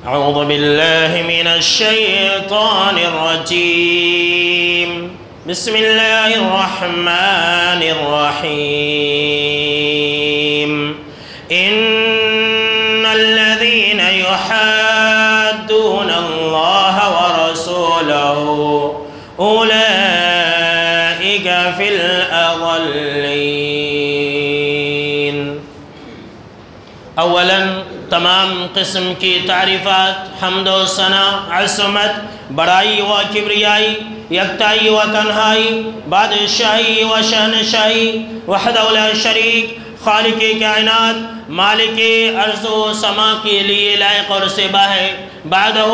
أعوذ بالله من الشيطان الرجيم بسم الله الرحمن الرحيم إن الذين يحادون الله ورسوله أولئك في الأضلين۔ اولاً تمام قسم کی تعریفات، حمد و ثنا، عظمت، بڑائی و کبریائی، یکتائی و تنہائی، بادشاہی و شہنشاہی، وحدہ لا شریک، خالق کائنات، مالک ارض و سما کے لیے لائق اور سبا ہے۔ بعدہ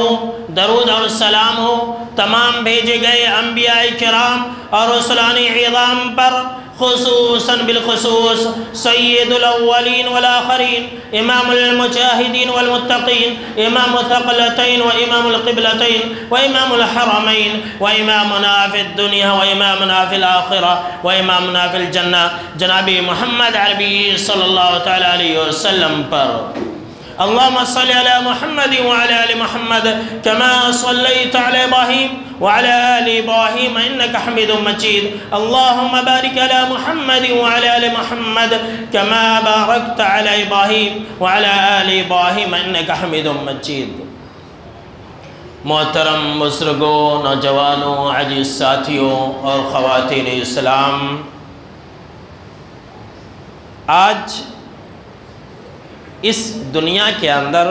درود اور سلام ہو تمام بھیجے گئے انبیاء کرام اور رسولان عظام پر، خصوصاً بالخصوص سید الاولین والآخرین، امام المجاہدین والمتقین، امام الثقلتین و امام القبلتین و امام الحرمین و امامنا فی الدنیا و امامنا فی الآخرہ و امامنا فی الجنہ، جناب محمد عربی صلی اللہ تعالی علیہ وسلم پر۔ اللهم صل على محمد وعلى آل محمد كما صليت على إبراهيم وعلى آل إبراهيم إنك حميد مجيد، اللهم بارك على محمد وعلى آل محمد كما باركت على إبراهيم وعلى آل إبراهيم إنك حميد مجيد۔ محترم بزرگوں، نوجوانوں، عزیز ساتھیوں اور خواتین اسلام، آج اس دنیا کے اندر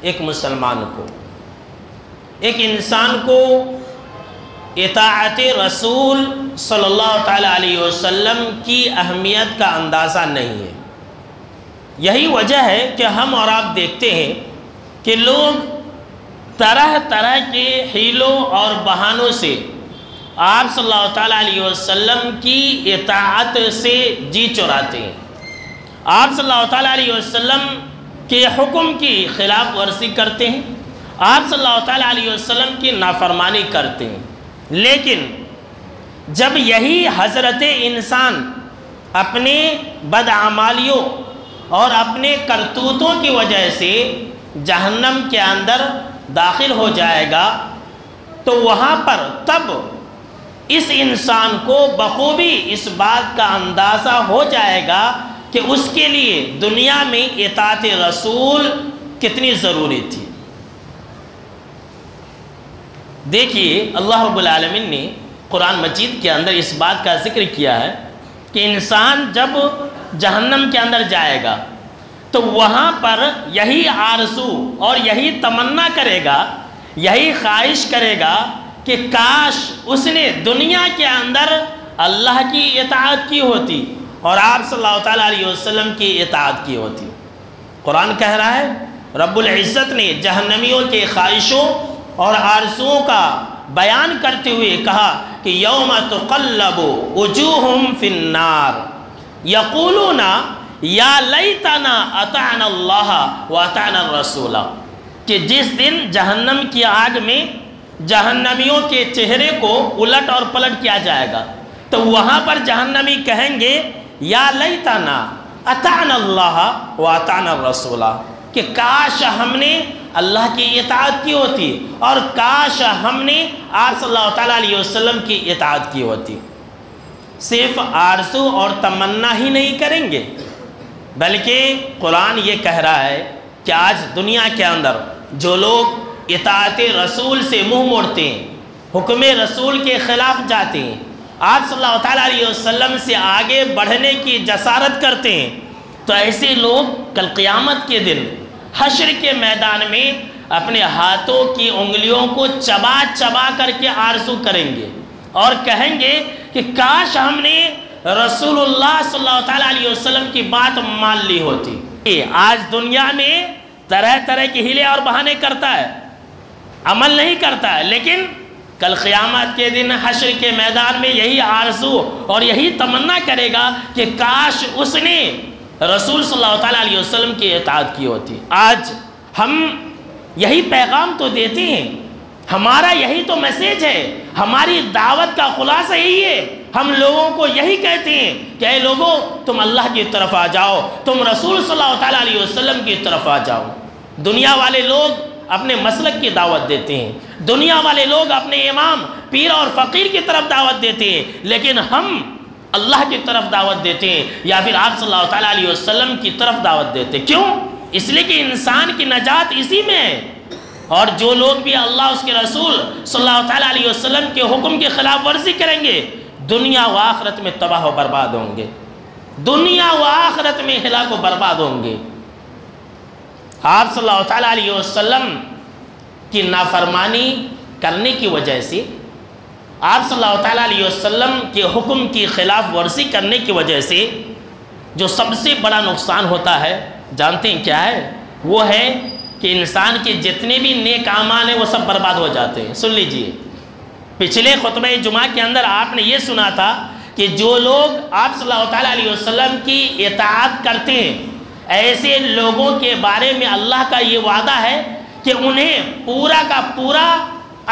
ایک مسلمان کو، ایک انسان کو اطاعت رسول صلی اللہ تعالیٰ علیہ وسلم کی اہمیت کا اندازہ نہیں ہے۔ یہی وجہ ہے کہ ہم اور آپ دیکھتے ہیں کہ لوگ طرح طرح کے حیلوں اور بہانوں سے آپ صلی اللہ تعالیٰ علیہ وسلم کی اطاعت سے جی چراتے ہیں، آپ صلی اللہ تعالیٰ علیہ وسلم کے حکم کی خلاف ورزی کرتے ہیں، آپ صلی اللہ تعالیٰ علیہ وسلم کی نافرمانی کرتے ہیں۔ لیکن جب یہی حضرت انسان اپنے بدعمالیوں اور اپنے کرتوتوں کی وجہ سے جہنم کے اندر داخل ہو جائے گا تو وہاں پر تب اس انسان کو بخوبی اس بات کا اندازہ ہو جائے گا کہ اس کے لیے دنیا میں اطاعت رسول کتنی ضروری تھی۔ دیکھیے اللہ رب العالمین نے قرآن مجید کے اندر اس بات کا ذکر کیا ہے کہ انسان جب جہنم کے اندر جائے گا تو وہاں پر یہی آرزو اور یہی تمنا کرے گا، یہی خواہش کرے گا کہ کاش اس نے دنیا کے اندر اللہ کی اطاعت کی ہوتی اور آپ صلی اللہ تعالیٰ علیہ وسلم کی اطاعت کی ہوتی۔ قرآن کہہ رہا ہے، رب العزت نے جہنمیوں کے خواہشوں اور آرزوؤں کا بیان کرتے ہوئے کہا کہ یوم تقلب وجوہہم فی النار یقولون یا لیتنا اطعنا اللہ واطعنا الرسول، کہ جس دن جہنم کی آگ میں جہنمیوں کے چہرے کو الٹ اور پلٹ کیا جائے گا تو وہاں پر جہنمی کہیں گے یا لیتنا اطعنا اللہ واطعنا الرسول، کہ کاش ہم نے اللہ کی اطاعت کی ہوتی اور کاش ہم نے آپ صلی اللہ تعالیٰ علیہ وسلم کی اطاعت کی ہوتی۔ صرف آرزو اور تمنا ہی نہیں کریں گے بلکہ قرآن یہ کہہ رہا ہے کہ آج دنیا کے اندر جو لوگ اطاعت رسول سے منہ موڑتے ہیں، حکم رسول کے خلاف جاتے ہیں، آپ صلی اللہ تعالیٰ علیہ وسلم سے آگے بڑھنے کی جسارت کرتے ہیں، تو ایسے لوگ کل قیامت کے دن حشر کے میدان میں اپنے ہاتھوں کی انگلیوں کو چبا چبا کر کے آرزو کریں گے اور کہیں گے کہ کاش ہم نے رسول اللہ صلی اللہ تعالیٰ علیہ وسلم کی بات مان لی ہوتی۔ آج دنیا میں طرح طرح کے ہیلے اور بہانے کرتا ہے، عمل نہیں کرتا ہے، لیکن کل قیامت کے دن حشر کے میدان میں یہی آرزو اور یہی تمنا کرے گا کہ کاش اس نے رسول صلی اللہ تعالیٰ علیہ وسلم کی اطاعت کی ہوتی۔ آج ہم یہی پیغام تو دیتے ہیں، ہمارا یہی تو میسیج ہے، ہماری دعوت کا خلاصہ یہی ہے، ہم لوگوں کو یہی کہتے ہیں کہ اے لوگوں تم اللہ کی طرف آ جاؤ، تم رسول صلی اللہ تعالیٰ علیہ وسلم کی طرف آ جاؤ۔ دنیا والے لوگ اپنے مسلک کی دعوت دیتے ہیں، دنیا والے لوگ اپنے امام پیر اور فقیر کی طرف دعوت دیتے ہیں، لیکن ہم اللہ کی طرف دعوت دیتے ہیں یا پھر آپ صلی اللہ تعالیٰ علیہ وسلم کی طرف دعوت دیتے ہیں۔ کیوں؟ اس لیے کہ انسان کی نجات اسی میں ہے، اور جو لوگ بھی اللہ اس کے رسول صلی اللہ تعالیٰ علیہ وسلم کے حکم کی خلاف ورزی کریں گے دنیا و آخرت میں تباہ و برباد ہوں گے، دنیا و آخرت میں ہلاک و برباد ہوں گے۔ آپ صلی اللہ تعالیٰ علیہ وسلم کی نافرمانی کرنے کی وجہ سے، آپ صلی اللہ تعالیٰ علیہ وسلم کے حکم کی خلاف ورزی کرنے کی وجہ سے جو سب سے بڑا نقصان ہوتا ہے جانتے ہیں کیا ہے؟ وہ ہے کہ انسان کے جتنے بھی نیک اعمال ہیں وہ سب برباد ہو جاتے ہیں۔ سن لیجئے، پچھلے خطبہ جمعہ کے اندر آپ نے یہ سنا تھا کہ جو لوگ آپ صلی اللہ تعالیٰ علیہ وسلم کی اطاعت کرتے ہیں ایسے لوگوں کے بارے میں اللہ کا یہ وعدہ ہے کہ انہیں پورا کا پورا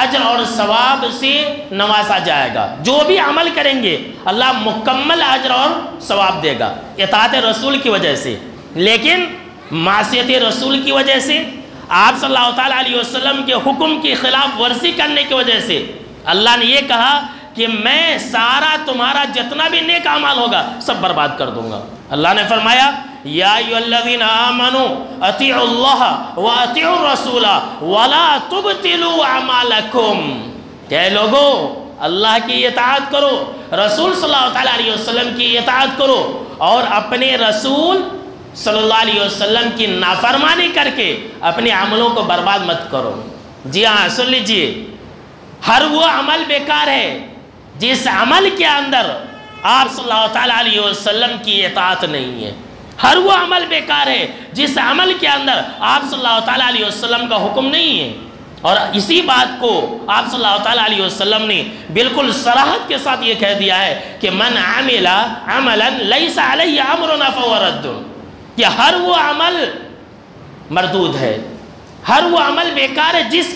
اجر اور ثواب سے نوازا جائے گا، جو بھی عمل کریں گے اللہ مکمل اجر اور ثواب دے گا اطاعت رسول کی وجہ سے۔ لیکن معصیت رسول کی وجہ سے، آپ صلی اللہ تعالیٰ علیہ وسلم کے حکم کی خلاف ورزی کرنے کی وجہ سے اللہ نے یہ کہا کہ میں سارا تمہارا جتنا بھی نیک اعمال ہوگا سب برباد کر دوں گا۔ اللہ نے فرمایا یا ایھا الذین آمنوا اطیعوا اللہ واطیعوا الرسول ولا تبطلوا اعمالکم، کہ لوگو اللہ کی اطاعت کرو، رسول صلی اللہ تعالیٰ علیہ وسلم کی اطاعت کرو، اور اپنے رسول صلی اللہ علیہ وسلم کی نافرمانی کر کے اپنے عملوں کو برباد مت کرو۔ جی ہاں، سن لیجئے، ہر وہ عمل بیکار ہے جس عمل کے اندر آپ صلی اللہ تعالیٰ علیہ وسلم کی اطاعت نہیں ہے، ہر وہ عمل بیکار ہے جس عمل کے اندر آپ صلی اللہ تعالیٰ علیہ وسلم کا حکم نہیں ہے۔ اور اسی بات کو آپ صلی اللہ تعالیٰ علیہ وسلم نے بالکل صراحت کے ساتھ یہ کہہ دیا ہے کہ من عمل عملا لیس علیہ امرنا فہو رد، کہ ہر وہ عمل مردود ہے، ہر وہ عمل بیکار ہے جس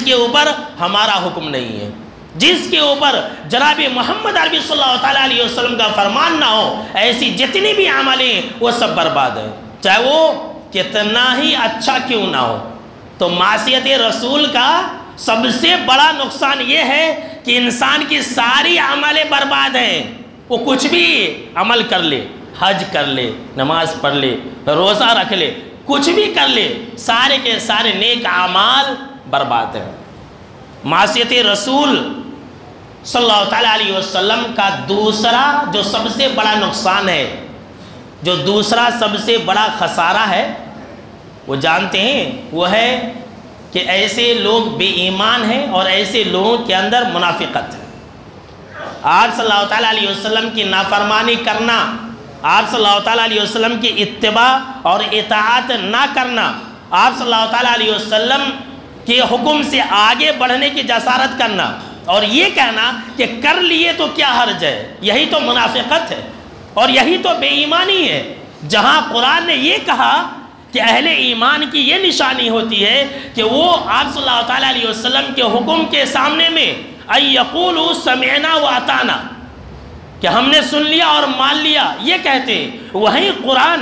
کے اوپر ہمارا حکم نہیں ہے، جس کے اوپر جناب محمد عربی صلی اللہ تعالیٰ علیہ وسلم کا فرمان نہ ہو، ایسی جتنی بھی عملیں وہ سب برباد ہیں، چاہے وہ کتنا ہی اچھا کیوں نہ ہو۔ تو معصیت رسول کا سب سے بڑا نقصان یہ ہے کہ انسان کی ساری عملیں برباد ہیں، وہ کچھ بھی عمل کر لے، حج کر لے، نماز پڑھ لے، روزہ رکھ لے، کچھ بھی کر لے، سارے کے سارے نیک اعمال برباد ہیں۔ معصیت رسول صلی اللہ تعالیٰ علیہ وسلم کا دوسرا جو سب سے بڑا نقصان ہے، جو دوسرا سب سے بڑا خسارہ ہے، وہ جانتے ہیں، وہ ہے کہ ایسے لوگ بے ایمان ہیں اور ایسے لوگوں کے اندر منافقت ہے۔ آپ صلی اللہ تعالیٰ علیہ وسلم کی نافرمانی کرنا، آپ صلی اللہ تعالیٰ علیہ وسلم کی اتباع اور اطاعت نہ کرنا، آپ صلی اللہ تعالیٰ علیہ وسلم کے حکم سے آگے بڑھنے کی جسارت کرنا، اور یہ کہنا کہ کر لیے تو کیا حرج ہے، یہی تو منافقت ہے اور یہی تو بے ایمانی ہے۔ جہاں قرآن نے یہ کہا کہ اہل ایمان کی یہ نشانی ہوتی ہے کہ وہ آپ صلی اللہ تعالیٰ علیہ وسلم کے حکم کے سامنے میں ان یقولوا سمعنا واطعنا، کہ ہم نے سن لیا اور مان لیا، یہ کہتے ہیں۔ وہیں قرآن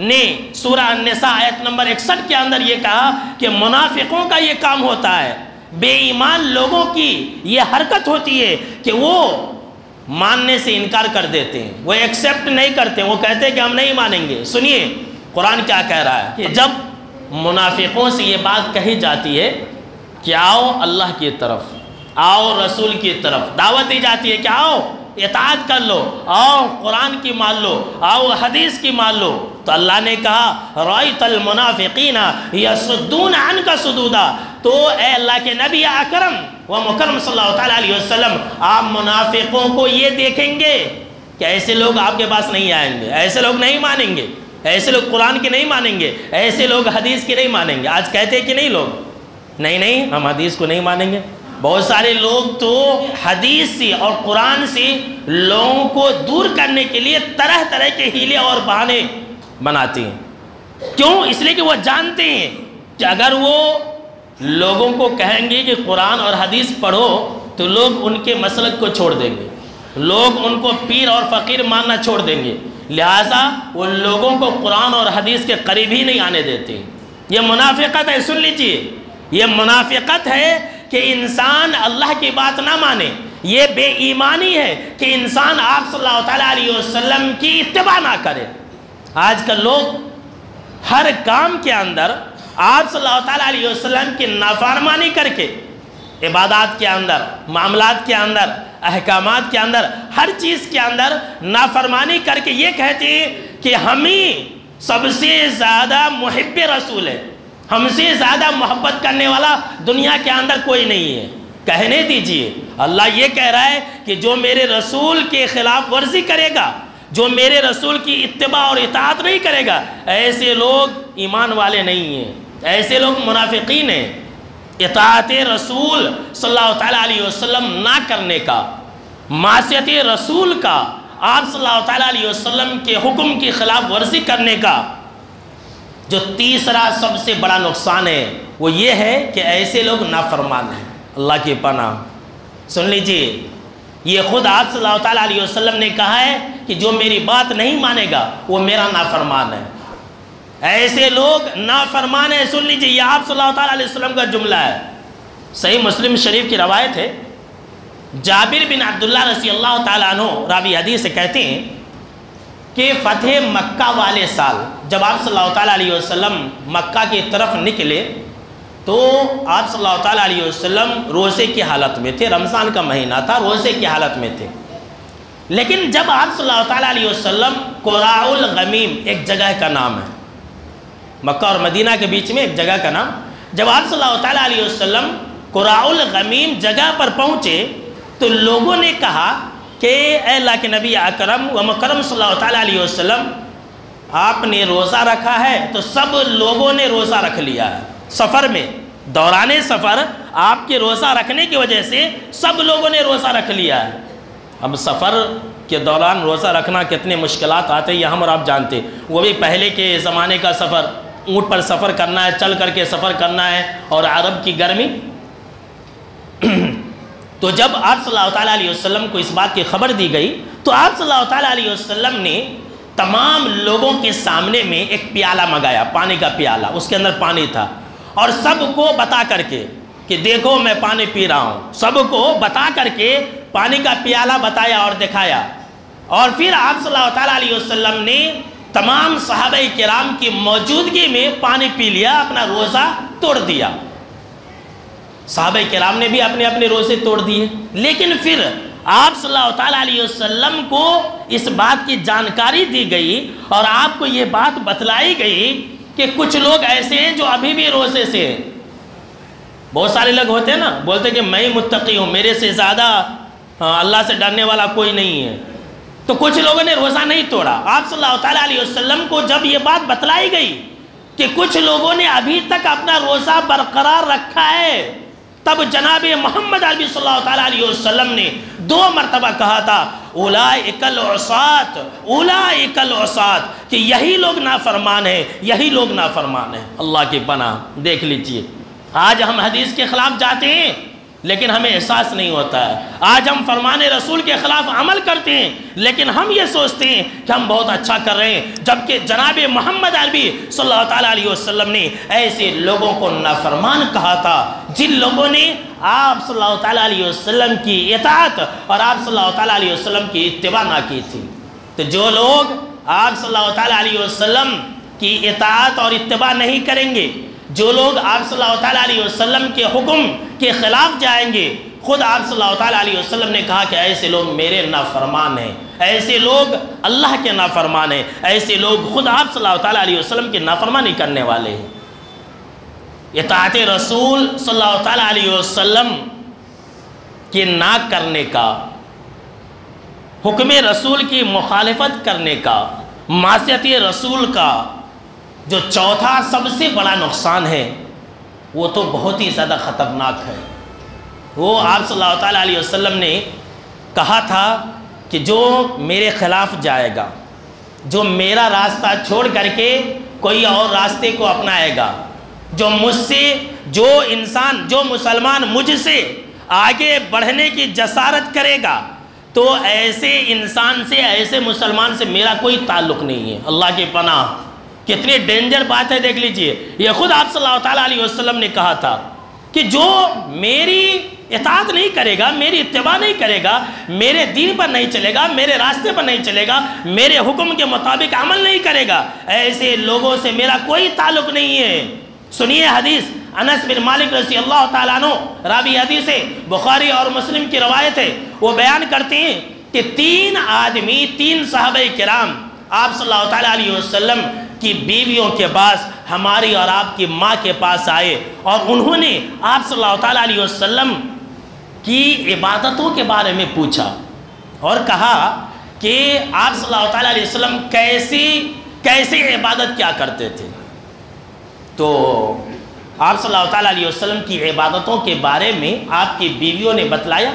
نے سورہ النساء آیت نمبر 61 کے اندر یہ کہا کہ منافقوں کا یہ کام ہوتا ہے، بے ایمان لوگوں کی یہ حرکت ہوتی ہے کہ وہ ماننے سے انکار کر دیتے ہیں، وہ ایکسیپٹ نہیں کرتے، وہ کہتے ہیں کہ ہم نہیں مانیں گے۔ سنیے قرآن کیا کہہ رہا ہے کہ جب منافقوں سے یہ بات کہی جاتی ہے کہ آؤ اللہ کی طرف، آؤ رسول کی طرف، دعوت دی جاتی ہے کہ آؤ اطاعت کر لو، آؤ قرآن کی مان لو، آؤ حدیث کی مان لو، تو اللہ نے کہا رأیت المنافقین یصدون عنک صدودا، تو اے اللہ کے نبی اکرم و مکرم صلی اللہ تعالیٰ علیہ وسلم، آپ منافقوں کو یہ دیکھیں گے کہ ایسے لوگ آپ کے پاس نہیں آئیں گے، ایسے لوگ نہیں مانیں گے، ایسے لوگ قرآن کی نہیں مانیں گے، ایسے لوگ حدیث کی نہیں مانیں گے۔ آج کہتے ہیں کہ نہیں لوگ، نہیں ہم حدیث کو نہیں مانیں گے۔ بہت سارے لوگ تو حدیث سے اور قرآن سے لوگوں کو دور کرنے کے لیے طرح طرح کے ہیلے اور بہانے بناتے ہیں۔ کیوں؟ اس لیے کہ وہ جانتے ہیں کہ اگر وہ لوگوں کو کہیں گے کہ قرآن اور حدیث پڑھو تو لوگ ان کے مسلک کو چھوڑ دیں گے، لوگ ان کو پیر اور فقیر ماننا چھوڑ دیں گے، لہٰذا ان لوگوں کو قرآن اور حدیث کے قریب ہی نہیں آنے دیتے۔ یہ منافقت ہے، سن لیجئے، یہ منافقت ہے کہ انسان اللہ کی بات نہ مانے، یہ بے ایمانی ہے کہ انسان آپ صلی اللہ تعالیٰ علیہ وسلم کی اتباع نہ کرے۔ آج کل لوگ ہر کام کے اندر آپ صلی اللہ تعالیٰ علیہ وسلم کی نافرمانی کر کے، عبادات کے اندر، معاملات کے اندر، احکامات کے اندر، ہر چیز کے اندر نافرمانی کر کے یہ کہتے ہیں کہ ہمیں سب سے زیادہ محب رسول ہے، ہم سے زیادہ محبت کرنے والا دنیا کے اندر کوئی نہیں ہے۔ کہنے دیجئے، اللہ یہ کہہ رہا ہے کہ جو میرے رسول کے خلاف ورزی کرے گا، جو میرے رسول کی اتباع اور اطاعت نہیں کرے گا، ایسے لوگ ایمان والے نہیں ہیں، ایسے لوگ منافقین ہیں۔ اطاعت رسول صلی اللہ تعالیٰ علیہ وسلم نہ کرنے کا، معصیت رسول کا، آپ صلی اللہ تعالیٰ علیہ وسلم کے حکم کی خلاف ورزی کرنے کا جو تیسرا سب سے بڑا نقصان ہے وہ یہ ہے کہ ایسے لوگ نافرمان ہیں۔ اللہ کی پناہ، سن لیجئے، یہ خود آپ صلی اللہ تعالیٰ علیہ وسلم نے کہا ہے کہ جو میری بات نہیں مانے گا وہ میرا نافرمان ہے۔ ایسے لوگ نافرمان ہیں، سن لیجئے، یہ آپ صلی اللہ تعالیٰ علیہ وسلم کا جملہ ہے۔ صحیح مسلم شریف کی روایت ہے، جابر بن عبداللہ رضی اللہ تعالیٰ عنہ راوی حدیث سے کہتے ہیں کہ فتح مکہ والے سال جب آپ صلی اللہ تعالیٰ علیہ وسلم مکہ کی طرف نکلے تو آپ صلی اللہ تعالیٰ علیہ وسلم روزے کی حالت میں تھے، رمضان کا مہینہ تھا، روزے کی حالت میں تھے۔ لیکن جب آپ صلی اللہ تعالیٰ علیہ وسلم قراء الغمیم، ایک جگہ کا نام ہے، مکہ اور مدینہ کے بیچ میں ایک جگہ کا نام، جب آپ صلی اللہ تعالیٰ علیہ وسلم قراء الغمیم جگہ پر پہنچے تو لوگوں نے کہا کہ اے اللہ کے نبی اکرم و مکرم صلی اللہ تعالیٰ علیہ وسلم، آپ نے روزہ رکھا ہے؟ تو سب لوگوں نے روزہ رکھ لیا ہے۔ سفر میں، دوران سفر، آپ کے روزہ رکھنے کی وجہ سے سب لوگوں نے روزہ رکھ لیا ہے۔ اب سفر کے دوران روزہ رکھنا کتنے مشکلات آتے ہیں یہ ہم اور آپ جانتے، وہ بھی پہلے کے زمانے کا سفر، اونٹ پر سفر کرنا ہے، چل کر کے سفر کرنا ہے، اور عرب کی گرمی۔ تو جب آپ صلی اللہ تعالیٰ علیہ وسلم کو اس بات کی خبر دی گئی تو آپ صلی اللہ تعالیٰ علیہ وسلم نے تمام لوگوں کے سامنے میں ایک پیالہ منگایا، پانی کا پیالہ، اس کے اندر پانی تھا، اور سب کو بتا کر کے کہ دیکھو میں پانی پی رہا ہوں، سب کو بتا کر کے پانی کا پیالہ بتایا اور دکھایا۔ اور پھر آپ صلی اللہ تعالیٰ علیہ وسلم نے تمام صحابہ کرام کی موجودگی میں پانی پی لیا، اپنا روزہ توڑ دیا۔ صحابہ کرام نے بھی اپنے اپنے روزے توڑ دیے۔ لیکن پھر آپ صلی اللہ تعالیٰ علیہ وسلم کو اس بات کی جانکاری دی گئی اور آپ کو یہ بات بتلائی گئی کہ کچھ لوگ ایسے ہیں جو ابھی بھی روزے سے ہیں۔ بہت سارے لوگ ہوتے ہیں نا، بولتے کہ میں متقی ہوں، میرے سے زیادہ اللہ سے ڈرنے والا کوئی نہیں ہے۔ تو کچھ لوگوں نے روزہ نہیں توڑا۔ آپ صلی اللہ تعالیٰ علیہ وسلم کو جب یہ بات بتلائی گئی کہ کچھ لوگوں نے ابھی تک اپنا روزہ برقرار رکھا ہے، تب جناب محمد عربی صلی اللہ تعالیٰ علیہ وسلم نے 2 مرتبہ کہا تھا اولئک العصاة، اولئک العصاة، کہ یہی لوگ نافرمان ہیں، یہی لوگ نافرمان ہیں۔ اللہ کی پناہ، دیکھ لیجئے، آج ہم حدیث کے خلاف جاتے ہیں لیکن ہمیں احساس نہیں ہوتا ہے، آج ہم فرمان رسول کے خلاف عمل کرتے ہیں لیکن ہم یہ سوچتے ہیں کہ ہم بہت اچھا کر رہے ہیں، جبکہ جناب محمد عربی صلی اللہ تعالیٰ علیہ وسلم نے ایسے لوگوں کو نافرمان کہا تھا جن لوگوں نے آپ صلی اللہ تعالیٰ علیہ وسلم کی اطاعت اور آپ صلی اللہ تعالیٰ علیہ وسلم کی اتباع نہ کی تھی۔ تو جو لوگ آپ صلی اللہ تعالیٰ علیہ وسلم کی اطاعت اور اتباع نہیں کریں گے، جو لوگ آپ صلی اللہ تعالیٰ علیہ وسلم کے حکم کے خلاف جائیں گے، خود آپ صلی اللہ تعالیٰ علیہ وسلم نے کہا کہ ایسے لوگ میرے نافرمان ہیں، ایسے لوگ اللہ کے نافرمان ہیں، ایسے لوگ خود آپ صلی اللہ تعالیٰ علیہ وسلم کی نافرمانی کرنے والے ہیں۔ اطاعت رسول صلی اللہ تعالیٰ علیہ وسلم کے نہ کرنے کا، حکم رسول کی مخالفت کرنے کا، معصیت رسول کا جو چوتھا سب سے بڑا نقصان ہے وہ تو بہت ہی زیادہ خطرناک ہے۔ وہ آپ صلی اللہ تعالیٰ علیہ وسلم نے کہا تھا کہ جو میرے خلاف جائے گا، جو میرا راستہ چھوڑ کر کے کوئی اور راستے کو اپنائے گا، جو مجھ سے، جو انسان، جو مسلمان مجھ سے آگے بڑھنے کی جسارت کرے گا، تو ایسے انسان سے، ایسے مسلمان سے میرا کوئی تعلق نہیں ہے۔ اللہ کی پناہ، کتنی ڈینجر بات ہے، دیکھ لیجئے۔ یہ خود آپ صلی اللہ تعالیٰ علیہ وسلم نے کہا تھا کہ جو میری اطاعت نہیں کرے گا، میری اتباع نہیں کرے گا، میرے دین پر نہیں چلے گا، میرے راستے پر نہیں چلے گا، میرے حکم کے مطابق عمل نہیں کرے گا، ایسے لوگوں سے میرا کوئی تعلق نہیں ہے۔ سنیے حدیث، انس بن مالک رضی اللہ تعالیٰ عنہ راوی حدیث ہے، بخاری اور مسلم کی روایت ہے، وہ بیان کرتے ہیں کہ 3 آدمی، 3 صحابہ کرام آپ صلی اللہ تعالیٰ علیہ وسلم کی بیویوں کے پاس، ہماری اور آپ کی ماں کے پاس آئے، اور انہوں نے آپ صلی اللہ تعالیٰ علیہ وسلم کی عبادتوں کے بارے میں پوچھا اور کہا کہ آپ صلی اللہ تعالیٰ علیہ وسلم کیسے عبادت کیا کرتے تھے۔ تو آپ صلی اللہ تعالیٰ علیہ وسلم کی عبادتوں کے بارے میں آپ کی بیویوں نے بتلایا۔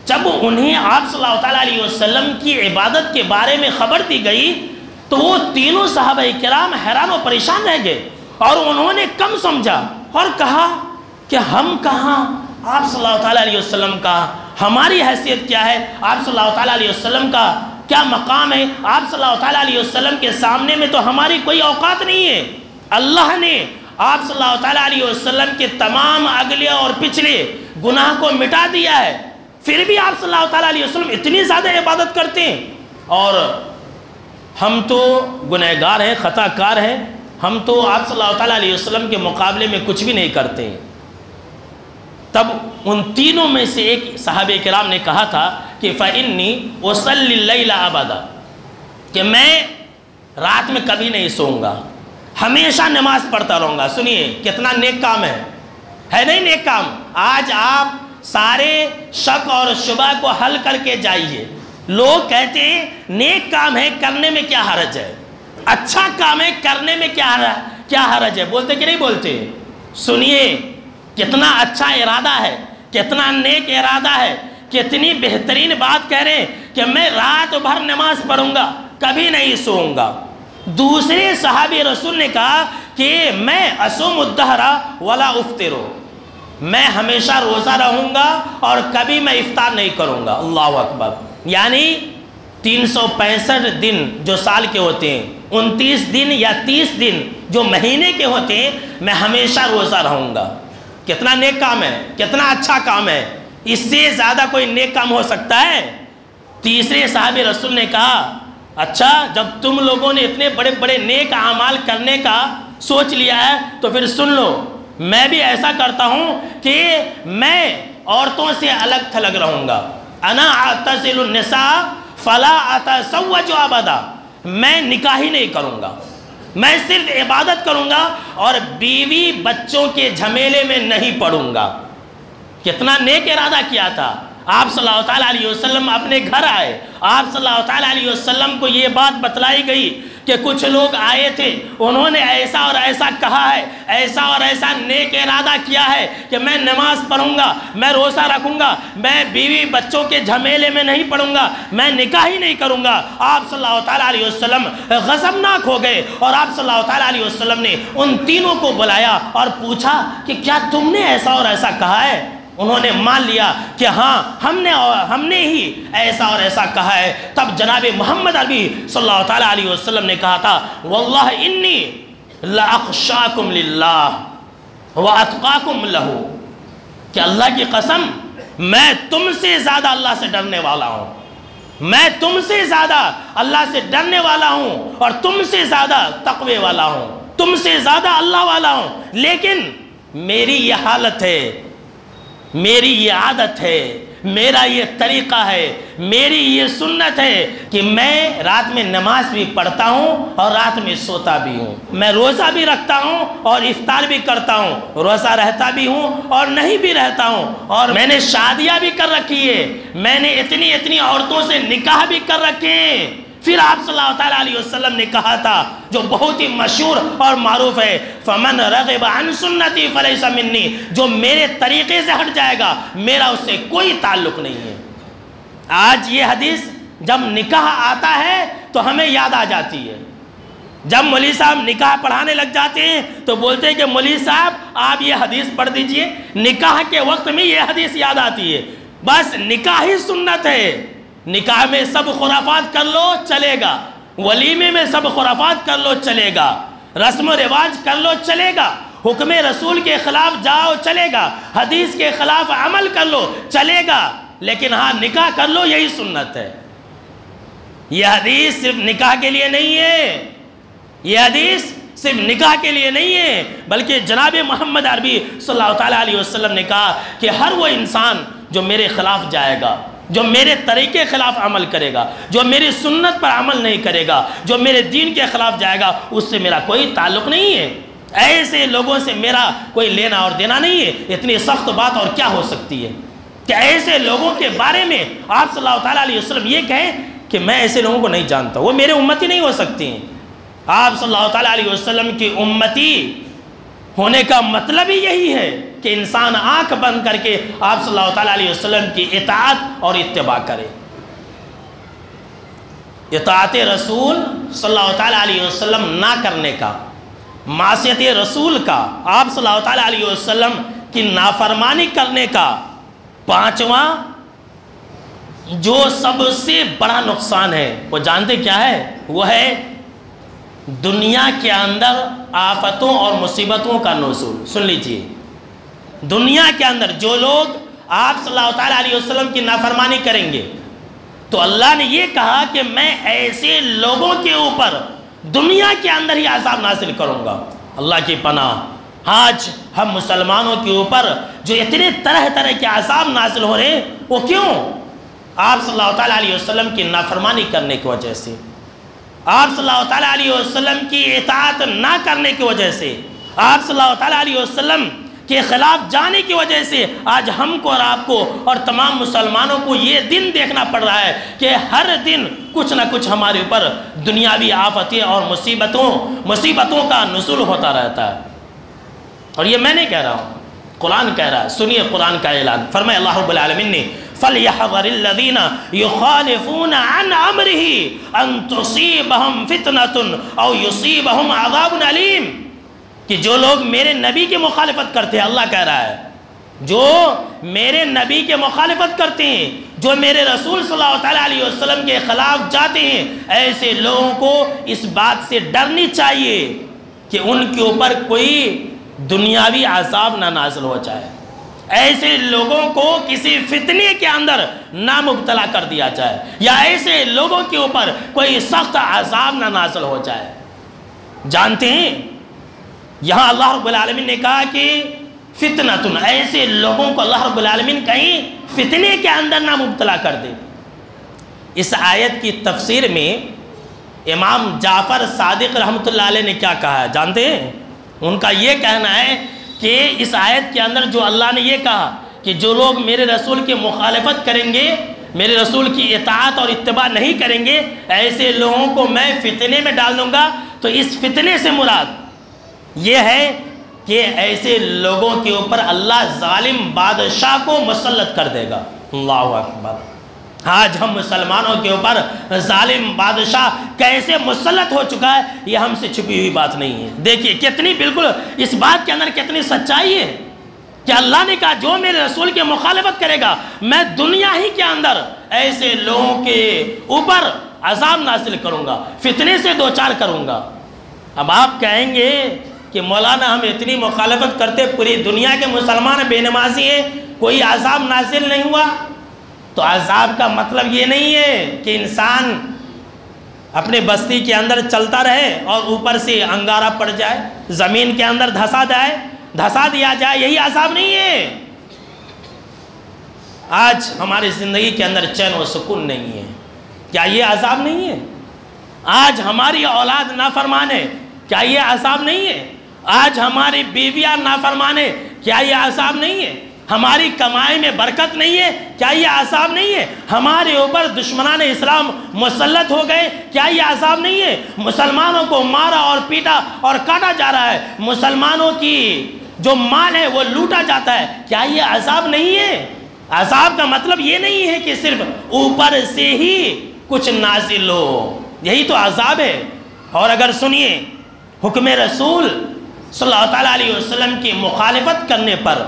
جب انہیں آپ صلی اللہ تعالیٰ علیہ وسلم کی عبادت کے بارے میں خبر دی گئی تو وہ تینوں صحابہ کرام حیران و پریشان رہ گئے، اور انہوں نے کم سمجھا اور کہا کہ ہم کہاں، آپ صلی اللہ تعالیٰ علیہ وسلم کا ہماری حیثیت کیا ہے، آپ صلی اللہ تعالیٰ علیہ وسلم کا کیا مقام ہے، آپ صلی اللہ تعالیٰ علیہ وسلم کے سامنے میں تو ہماری کوئی اوقات نہیں ہے۔ اللہ نے آپ صلی اللہ تعالیٰ علیہ وسلم کے تمام اگلے اور پچھلے گناہ کو مٹا دیا ہے، پھر بھی آپ صلی اللہ تعالیٰ علیہ وسلم اتنی زیادہ عبادت کرتے ہیں، اور ہم تو گنہگار ہیں، خطا کار ہیں، ہم تو آپ صلی اللہ تعالیٰ علیہ وسلم کے مقابلے میں کچھ بھی نہیں کرتے ہیں۔ تب ان تینوں میں سے ایک صحابہ کرام نے کہا تھا کہ فَإِنِّي أُصَلِّي اللَّيْلَ أَبَدًا، کہ میں رات میں کبھی نہیں سوؤں گا، ہمیشہ نماز پڑھتا رہوں گا۔ سنیے کتنا نیک کام ہے نہیں نیک کام؟ آج آپ سارے شک اور شبہ کو حل کر کے جائیے۔ لوگ کہتے ہیں نیک کام ہے، کرنے میں کیا حرج ہے، اچھا کام ہے، کرنے میں کیا حرج ہے، بولتے کہ نہیں بولتے؟ سنیے کتنا اچھا ارادہ ہے، کتنا نیک ارادہ ہے، کتنی بہترین بات کہہ رہے ہیں کہ میں رات بھر نماز پڑھوں گا، کبھی نہیں سوؤں گا۔ دوسرے صحابی رسول نے کہا کہ میں اصوم الدہر ولا افطر، میں ہمیشہ روزہ رہوں گا اور کبھی میں افطار نہیں کروں گا۔ اللہ اکبر! یعنی 365 دن جو سال کے ہوتے ہیں، 29 دن یا 30 دن جو مہینے کے ہوتے ہیں، میں ہمیشہ روزہ رہوں گا۔ کتنا نیک کام ہے، کتنا اچھا کام ہے، اس سے زیادہ کوئی نیک کام ہو سکتا ہے؟ تیسرے صحابی رسول نے کہا اچھا جب تم لوگوں نے اتنے بڑے بڑے نیک اعمال کرنے کا سوچ لیا ہے تو پھر سن لو، میں بھی ایسا کرتا ہوں کہ میں عورتوں سے الگ تھلگ رہوں گا۔ انا اعتزل النساء فلا اتزوج ابدا، میں نکاح ہی نہیں کروں گا، میں صرف عبادت کروں گا اور بیوی بچوں کے جھمیلے میں نہیں پڑوں گا۔ کتنا نیک ارادہ کیا تھا۔ آپ صلی اللہ تعالیٰ علیہ وسلم اپنے گھر آئے، آپ صلی اللہ تعالیٰ علیہ وسلم کو یہ بات بتلائی گئی کہ کچھ لوگ آئے تھے، انہوں نے ایسا اور ایسا کہا ہے، ایسا اور ایسا نیک ارادہ کیا ہے کہ میں نماز پڑھوں گا، میں روزہ رکھوں گا، میں بیوی بچوں کے جھمیلے میں نہیں پڑوں گا، میں نکاح ہی نہیں کروں گا۔ آپ صلی اللہ تعالیٰ علیہ وسلم غضبناک ہو گئے، اور آپ صلی اللہ تعالیٰ علیہ وسلم نے ان تینوں کو بلایا اور پوچھا کہ کیا تم نے ایسا اور ایسا کہا ہے؟ انہوں نے مان لیا کہ ہاں ہم نے ہی ایسا اور ایسا کہا ہے۔ تب جناب محمد عربی صلی اللہ تعالیٰ علیہ وسلم نے کہا تھا واللہ انی لاخشاکم للہ واتقاکم لہ، کہ اللہ کی قسم میں تم سے زیادہ اللہ سے ڈرنے والا ہوں، میں تم سے زیادہ اللہ سے ڈرنے والا ہوں اور تم سے زیادہ تقوی والا ہوں، تم سے زیادہ اللہ والا ہوں، لیکن میری یہ حالت ہے، میری یہ عادت ہے، میرا یہ طریقہ ہے، میری یہ سنت ہے کہ میں رات میں نماز بھی پڑھتا ہوں اور رات میں سوتا بھی ہوں، میں روزہ بھی رکھتا ہوں اور افطار بھی کرتا ہوں، روزہ رہتا بھی ہوں اور نہیں بھی رہتا ہوں، اور میں نے شادیاں بھی کر رکھی ہے، میں نے اتنی عورتوں سے نکاح بھی کر رکھے ہیں۔ پھر آپ صلی اللہ تعالیٰ علیہ وسلم نے کہا تھا جو بہت ہی مشہور اور معروف ہے، فَمَنْ رَغِبَ عَنْ سُنَّتِي فَلَيْسَ مِنِّي، جو میرے طریقے سے ہٹ جائے گا میرا اس سے کوئی تعلق نہیں ہے۔ آج یہ حدیث جب نکاح آتا ہے تو ہمیں یاد آ جاتی ہے، جب مولوی صاحب نکاح پڑھانے لگ جاتے ہیں تو بولتے ہیں کہ مولوی صاحب آپ یہ حدیث پڑھ دیجئے، نکاح کے وقت میں یہ حدیث یاد آتی ہے۔ بس نکاح ہی سنت ہے، نکاح میں سب خرافات کر لو چلے گا، ولیمے میں سب خرافات کر لو چلے گا، رسم و رواج کر لو چلے گا، حکم رسول کے خلاف جاؤ چلے گا، حدیث کے خلاف عمل کر لو چلے گا، لیکن ہاں نکاح کر لو یہی سنت ہے۔ یہ حدیث صرف نکاح کے لیے نہیں ہے، یہ حدیث صرف نکاح کے لیے نہیں ہے، بلکہ جناب محمد عربی صلی اللہ تعالیٰ علیہ وسلم نے کہا کہ ہر وہ انسان جو میرے خلاف جائے گا، جو میرے طریقے خلاف عمل کرے گا، جو میری سنت پر عمل نہیں کرے گا، جو میرے دین کے خلاف جائے گا، اس سے میرا کوئی تعلق نہیں ہے، ایسے لوگوں سے میرا کوئی لینا اور دینا نہیں ہے۔ اتنی سخت بات اور کیا ہو سکتی ہے کہ ایسے لوگوں کے بارے میں آپ صلی اللہ تعالیٰ علیہ وسلم یہ کہیں کہ میں ایسے لوگوں کو نہیں جانتا، وہ میرے امتی نہیں ہو سکتی ہیں۔ آپ صلی اللہ تعالیٰ علیہ وسلم کی امتی ہونے کا مطلب ہی یہی ہے کہ انسان آنکھ بند کر کے آپ صلی اللہ تعالیٰ علیہ وسلم کی اطاعت اور اتباع کرے۔ اطاعت رسول صلی اللہ تعالیٰ علیہ وسلم نہ کرنے کا، معصیت رسول کا، آپ صلی اللہ تعالیٰ علیہ وسلم کی نافرمانی کرنے کا پانچواں جو سب سے بڑا نقصان ہے وہ جانتے کیا ہے؟ وہ ہے دنیا کے اندر آفتوں اور مصیبتوں کا نزول۔ سن لیجئے، دنیا کے اندر جو لوگ آپ صلی اللہ تعالیٰ علیہ وسلم کی نافرمانی کریں گے تو اللہ نے یہ کہا کہ میں ایسے لوگوں کے اوپر دنیا کے اندر ہی عذاب نازل کروں گا۔ اللہ کی پناہ، آج ہم مسلمانوں کے اوپر جو اتنے طرح طرح کے عذاب نازل ہو رہے ہیں وہ کیوں؟ آپ صلی اللہ تعالیٰ علیہ وسلم کی نافرمانی کرنے کی وجہ سے، آپ صلی اللہ تعالیٰ علیہ وسلم کی اطاعت نہ کرنے کی وجہ سے، آپ صلی اللہ تعالیٰ علیہ وسلم کے خلاف جانے کی وجہ سے آج ہم کو اور آپ کو اور تمام مسلمانوں کو یہ دن دیکھنا پڑ رہا ہے کہ ہر دن کچھ نہ کچھ ہمارے اوپر دنیاوی آفتیں اور مصیبتوں کا نزول ہوتا رہتا ہے۔ اور یہ میں نہیں کہہ رہا ہوں، قرآن کہہ رہا ہے۔ سنیے قرآن کا اعلان، فرمائے اللہ رب العالمین نے فَلْيَحْذَرِ الَّذِينَ يُخَالِفُونَ عَنْ أَمْرِهِ أَن تُصِيبَهُمْ فِتْنَةٌ أَوْ يُصِيبَهُمْ عَذَابٌ أَلِيمٌ، کہ جو لوگ میرے نبی کی مخالفت کرتے ہیں، اللہ کہہ رہا ہے جو میرے نبی کے مخالفت کرتے ہیں، جو میرے رسول صلی اللہ تعالیٰ علیہ وسلم کے خلاف جاتے ہیں، ایسے لوگوں کو اس بات سے ڈرنی چاہیے کہ ان کے اوپر کوئی دنیاوی عذاب نہ نازل ہو جائے، ایسے لوگوں کو کسی فتنے کے اندر نہ مبتلا کر دیا جائے، یا ایسے لوگوں کے اوپر کوئی سخت عذاب نہ نازل ہو جائے۔ جانتے ہیں یہاں اللہ رب العالمین نے کہا کہ فتنۃ، ایسے لوگوں کو اللہ رب العالمین کہیں فتنے کے اندر نہ مبتلا کر دے۔ اس آیت کی تفسیر میں امام جعفر صادق رحمۃ اللہ علیہ نے کیا کہا ہے جانتے ہیں؟ ان کا یہ کہنا ہے کہ اس آیت کے اندر جو اللہ نے یہ کہا کہ جو لوگ میرے رسول کی مخالفت کریں گے، میرے رسول کی اطاعت اور اتباع نہیں کریں گے، ایسے لوگوں کو میں فتنے میں ڈال دوں گا۔ تو اس فتنے سے مراد یہ ہے کہ ایسے لوگوں کے اوپر اللہ ظالم بادشاہ کو مسلط کر دے گا۔ اللہ اکبر! آج ہم مسلمانوں کے اوپر ظالم بادشاہ کیسے مسلط ہو چکا ہے یہ ہم سے چھپی ہوئی بات نہیں ہے۔ دیکھیے کتنی بالکل اس بات کے اندر کتنی سچائی ہے کہ اللہ نے کہا جو میرے رسول کی مخالفت کرے گا میں دنیا ہی کے اندر ایسے لوگوں کے اوپر عذاب نازل کروں گا، فتنے سے دوچار کروں گا۔ اب آپ کہیں گے کہ مولانا ہم اتنی مخالفت کرتے، پوری دنیا کے مسلمان بے نمازی ہیں، کوئی عذاب نازل نہیں ہوا؟ تو عذاب کا مطلب یہ نہیں ہے کہ انسان اپنے بستی کے اندر چلتا رہے اور اوپر سے انگارہ پڑ جائے، زمین کے اندر دھسا دیا جائے، یہی عذاب نہیں ہے۔ آج ہماری زندگی کے اندر چین و سکون نہیں ہے، کیا یہ عذاب نہیں ہے؟ آج ہماری اولاد نافرمان ہے، کیا یہ عذاب نہیں ہے؟ آج ہماری بیویاں نافرمان ہے، کیا یہ عذاب نہیں ہے؟ ہماری کمائی میں برکت نہیں ہے، کیا یہ عذاب نہیں ہے؟ ہمارے اوپر دشمنان اسلام مسلط ہو گئے، کیا یہ عذاب نہیں ہے؟ مسلمانوں کو مارا اور پیٹا اور کاٹا جا رہا ہے، مسلمانوں کی جو مال ہے وہ لوٹا جاتا ہے، کیا یہ عذاب نہیں ہے؟ عذاب کا مطلب یہ نہیں ہے کہ صرف اوپر سے ہی کچھ نازل ہو، یہی تو عذاب ہے۔ اور اگر سنیے حکم رسول صلی اللہ تعالیٰ علیہ وسلم کی مخالفت کرنے پر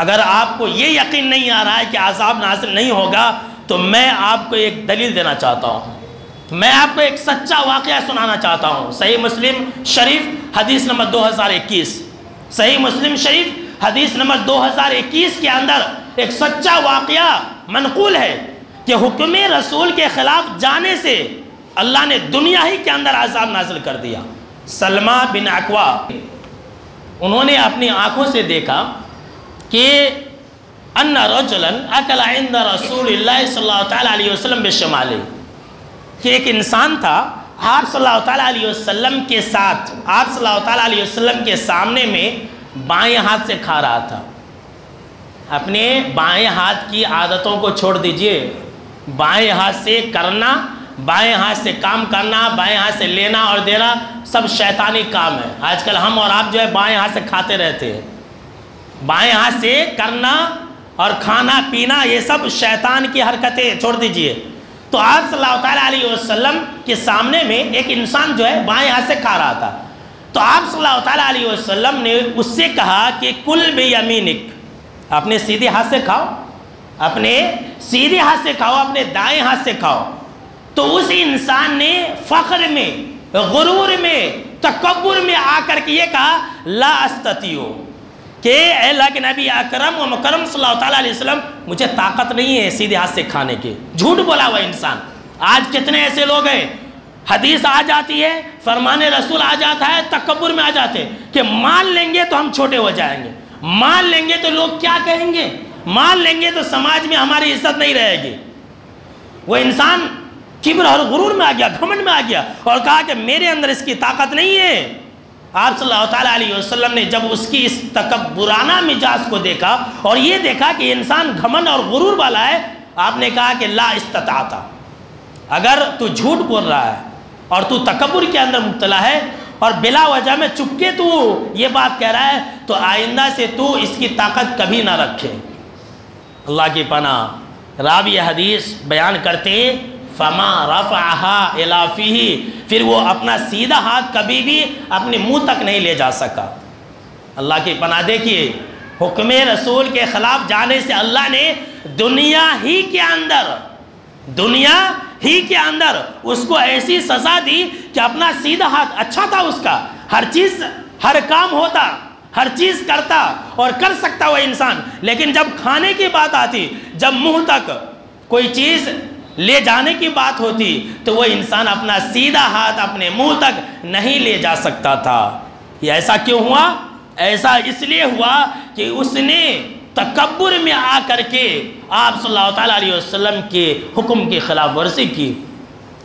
اگر آپ کو یہ یقین نہیں آ رہا ہے کہ عذاب نازل نہیں ہوگا تو میں آپ کو ایک دلیل دینا چاہتا ہوں، میں آپ کو ایک سچا واقعہ سنانا چاہتا ہوں۔ صحیح مسلم شریف حدیث نمبر 2021، صحیح مسلم شریف حدیث نمبر 2021 کے اندر ایک سچا واقعہ منقول ہے کہ حکم رسول کے خلاف جانے سے اللہ نے دنیا ہی کے اندر عذاب نازل کر دیا۔ سلمہ بن اکوا، انہوں نے اپنی آنکھوں سے دیکھا کہ ان رجلا اکل عند رسول اللہ صلی اللہ علیہ وسلم بشمالہ، کہ ایک انسان تھا آپ صلی اللہ علیہ وسلم کے ساتھ، آپ صلی اللہ علیہ وسلم کے سامنے میں بائیں ہاتھ سے کھا رہا تھا۔ اپنے بائیں ہاتھ کی عادتوں کو چھوڑ دیجئے، بائیں ہاتھ سے کرنا، بائیں ہاتھ سے کام کرنا، بائیں ہاتھ سے لینا اور دینا سب شیطانی کام ہے۔ آج کل ہم اور آپ جو ہے بائیں ہاتھ سے کھاتے رہتے ہیں۔ بائیں ہاتھ سے کرنا اور کھانا پینا یہ سب شیطان کی حرکتیں، چھوڑ دیجئے۔ تو آپ صلی اللہ علیہ وسلم کے سامنے میں ایک انسان جو ہے بائیں ہاتھ سے کھا رہا تھا، تو آپ صلی اللہ علیہ وسلم نے اس سے کہا کہ کل بیمینک، اپنے سیدھے ہاتھ سے کھاؤ، اپنے سیدھے ہاتھ سے کھاؤ، اپنے دائیں ہاتھ سے کھاؤ۔ تو اس انسان نے فخر میں، غرور میں، تکبر میں آ کر کے یہ کہا لا استطیعو، کہ اے اللہ کے نبی اکرم و مکرم صلی اللہ علیہ وسلم مجھے طاقت نہیں ہے سیدھے ہاتھ سے کھانے کی۔ جھوٹ بولا ہوا انسان۔ آج کتنے ایسے لوگ ہیں، حدیث آ جاتی ہے، فرمان رسول آ جاتا ہے، تکبر میں آ جاتے ہیں کہ مان لیں گے تو ہم چھوٹے ہو جائیں گے، مان لیں گے تو لوگ کیا کہیں گے، مان لیں گے تو سماج میں ہماری عزت نہیں رہے گی۔ وہ انسان کبر اور غرور میں آ گیا، گھمنڈ میں آ گیا اور کہا کہ میرے اندر اس کی طاقت نہیں ہے۔ آپ صلی اللہ علیہ وسلم نے جب اس کی اس تکبرانہ مزاج کو دیکھا اور یہ دیکھا کہ انسان گھمنڈ اور غرور والا ہے، آپ نے کہا کہ لا استطاعت، اگر تو جھوٹ بول رہا ہے اور تو تکبر کے اندر مبتلا ہے اور بلا وجہ میں چپ کے تو یہ بات کہہ رہا ہے، تو آئندہ سے تو اس کی طاقت کبھی نہ رکھے۔ اللہ کی پناہ، راوی حدیث بیان کرتے ہیں فما رفعها الى فیہ، پھر وہ اپنا سیدھا ہاتھ کبھی بھی اپنے منہ تک نہیں لے جا سکا۔ اللہ کی پناہ، دیکھیے حکم رسول کے خلاف جانے سے اللہ نے دنیا ہی کے اندر اس کو ایسی سزا دی کہ اپنا سیدھا ہاتھ، اچھا تھا اس کا، ہر چیز، ہر کام ہوتا، ہر چیز کرتا اور کر سکتا وہ انسان، لیکن جب کھانے کی بات آتی، جب منہ تک کوئی چیز لے جانے کی بات ہوتی، تو وہ انسان اپنا سیدھا ہاتھ اپنے منہ تک نہیں لے جا سکتا تھا۔ یہ ایسا کیوں ہوا؟ ایسا اس لیے ہوا کہ اس نے تکبر میں آ کر کے آپ صلی اللہ علیہ وسلم کے حکم کی خلاف ورزی کی۔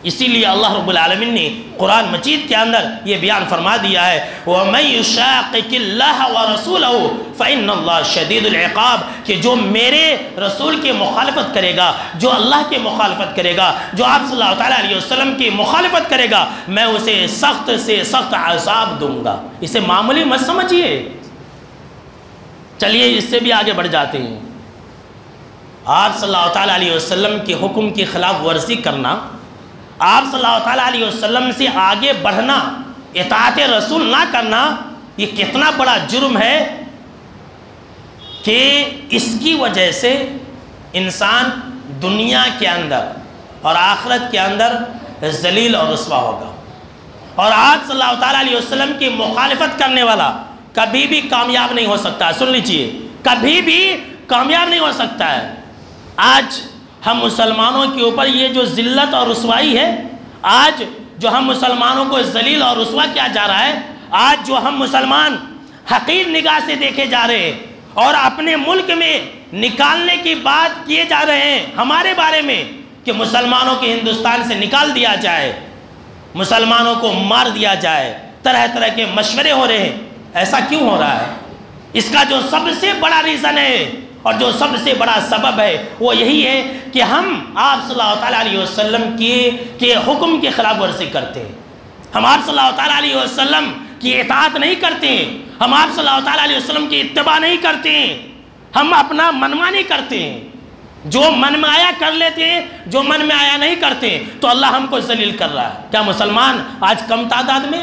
اسی لیے اللہ رب العالمین نے قرآن مجید کے اندر یہ بیان فرما دیا ہے وَمَن يُشَاقِقِ اللَّهَ وَرَسُولَهُ فَإِنَّ اللَّهَ شَدِيدُ الْعِقَابِ، کہ جو میرے رسول کی مخالفت کرے گا، جو اللہ کی مخالفت کرے گا، جو آپ صلی اللہ علیہ وسلم کی مخالفت کرے گا، میں اسے سخت سے سخت عذاب دوں گا۔ اسے معمولی مت سمجھیے۔ چلیے اس سے بھی آگے بڑھ جاتے ہیں۔ آپ صلی اللہ علیہ وسلم کے حکم کی خلاف ورزی کرنا، آپ صلی اللہ علیہ وسلم سے آگے بڑھنا، اطاعت رسول نہ کرنا، یہ کتنا بڑا جرم ہے کہ اس کی وجہ سے انسان دنیا کے اندر اور آخرت کے اندر ذلیل اور رسوا ہوگا۔ اور آپ صلی اللہ علیہ وسلم کی مخالفت کرنے والا کبھی بھی کامیاب نہیں ہو سکتا ہے۔ سن لیجئے، کبھی بھی کامیاب نہیں ہو سکتا ہے۔ آج ہم مسلمانوں کے اوپر یہ جو ذلت اور رسوائی ہے، آج جو ہم مسلمانوں کو ذلیل اور رسوا کیا جا رہا ہے، آج جو ہم مسلمان حقیر نگاہ سے دیکھے جا رہے ہیں اور اپنے ملک میں نکالنے کی بات کیے جا رہے ہیں ہمارے بارے میں کہ مسلمانوں کے ہندوستان سے نکال دیا جائے، مسلمانوں کو مار دیا جائے، طرح طرح کے مشورے ہو رہے ہیں۔ ایسا کیوں ہو رہا ہے؟ اس کا جو سب سے بڑا ریزن ہے اور جو سب سے بڑا سبب ہے وہ یہی ہے کہ ہم آپ صلی اللہ علیہ وسلم کے حکم کی خلاف ورزی کرتے ہیں۔ ہم آپ صلی اللہ علیہ وسلم کی اطاعت نہیں کرتے ہیں، ہم آپ صلی اللہ علیہ وسلم کی اتباع نہیں کرتے ہیں، ہم اپنا منمانی کرتے ہیں، جو من میں آیا کر لیتے ہیں، جو من میں آیا نہیں کرتے ہیں، تو اللہ ہم کو ذلیل کر رہا ہے۔ کیا مسلمان آج کم تعداد میں؟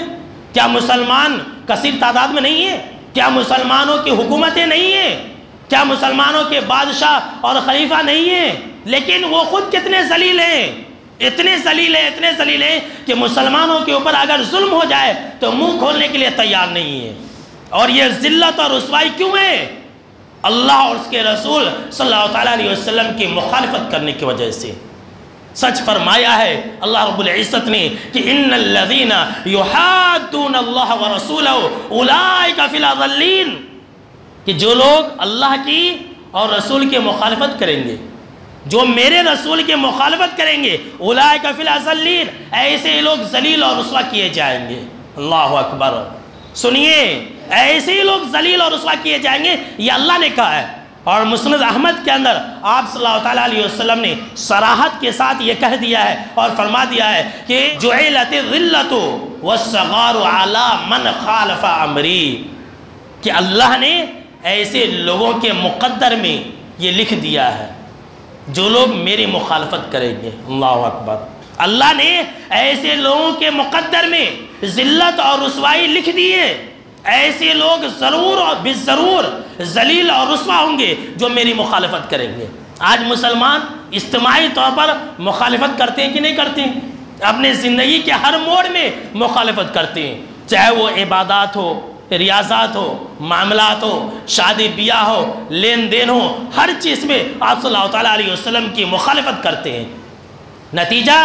کیا مسلمان کثیر تعداد میں نہیں ہے؟ کیا مسلمانوں کی حکومتیں نہیں ہیں؟ کیا مسلمانوں کے بادشاہ اور خلیفہ نہیں ہیں؟ لیکن وہ خود کتنے ذلیل ہیں، اتنے ذلیل ہیں کہ مسلمانوں کے اوپر اگر ظلم ہو جائے تو منہ کھولنے کے لیے تیار نہیں ہے۔ اور یہ ذلت اور رسوائی کیوں ہے؟ اللہ اور اس کے رسول صلی اللہ علیہ وسلم کی مخالفت کرنے کی وجہ سے۔ سچ فرمایا ہے اللہ رب العزت نے کہ ان الذین یحادون اللہ ورسولہ اولئک فی الاضلین، کہ جو لوگ اللہ کی اور رسول کی مخالفت کریں گے، جو میرے رسول کی مخالفت کریں گے، اولئک فی الاضلین، ایسے لوگ ذلیل اور رسوا کیے جائیں گے۔ اللہ اکبر، سنیے، ایسے ہی لوگ ذلیل اور رسوا کیے جائیں گے، یہ اللہ نے کہا ہے۔ اور مسند احمد کے اندر آپ صلی اللہ علیہ وسلم نے صراحت کے ساتھ یہ کہہ دیا ہے اور فرما دیا ہے کہ جعلت الذلۃ والصغار علی من خالف امری، کہ اللہ نے ایسے لوگوں کے مقدر میں یہ لکھ دیا ہے جو لوگ میری مخالفت کریں گے۔ اللہ اکبر، اللہ نے ایسے لوگوں کے مقدر میں ذلت اور رسوائی لکھ دیے، ایسے لوگ ضرور اور بالضرور ذلیل اور رسوا ہوں گے جو میری مخالفت کریں گے۔ آج مسلمان اجتماعی طور پر مخالفت کرتے ہیں کہ نہیں کرتے ہیں؟ اپنے زندگی کے ہر موڑ میں مخالفت کرتے ہیں، چاہے وہ عبادات ہو، ریاضات ہو، معاملات ہو، شادی بیاہ ہو، لین دین ہو، ہر چیز میں آپ صلی اللہ علیہ وسلم کی مخالفت کرتے ہیں۔ نتیجہ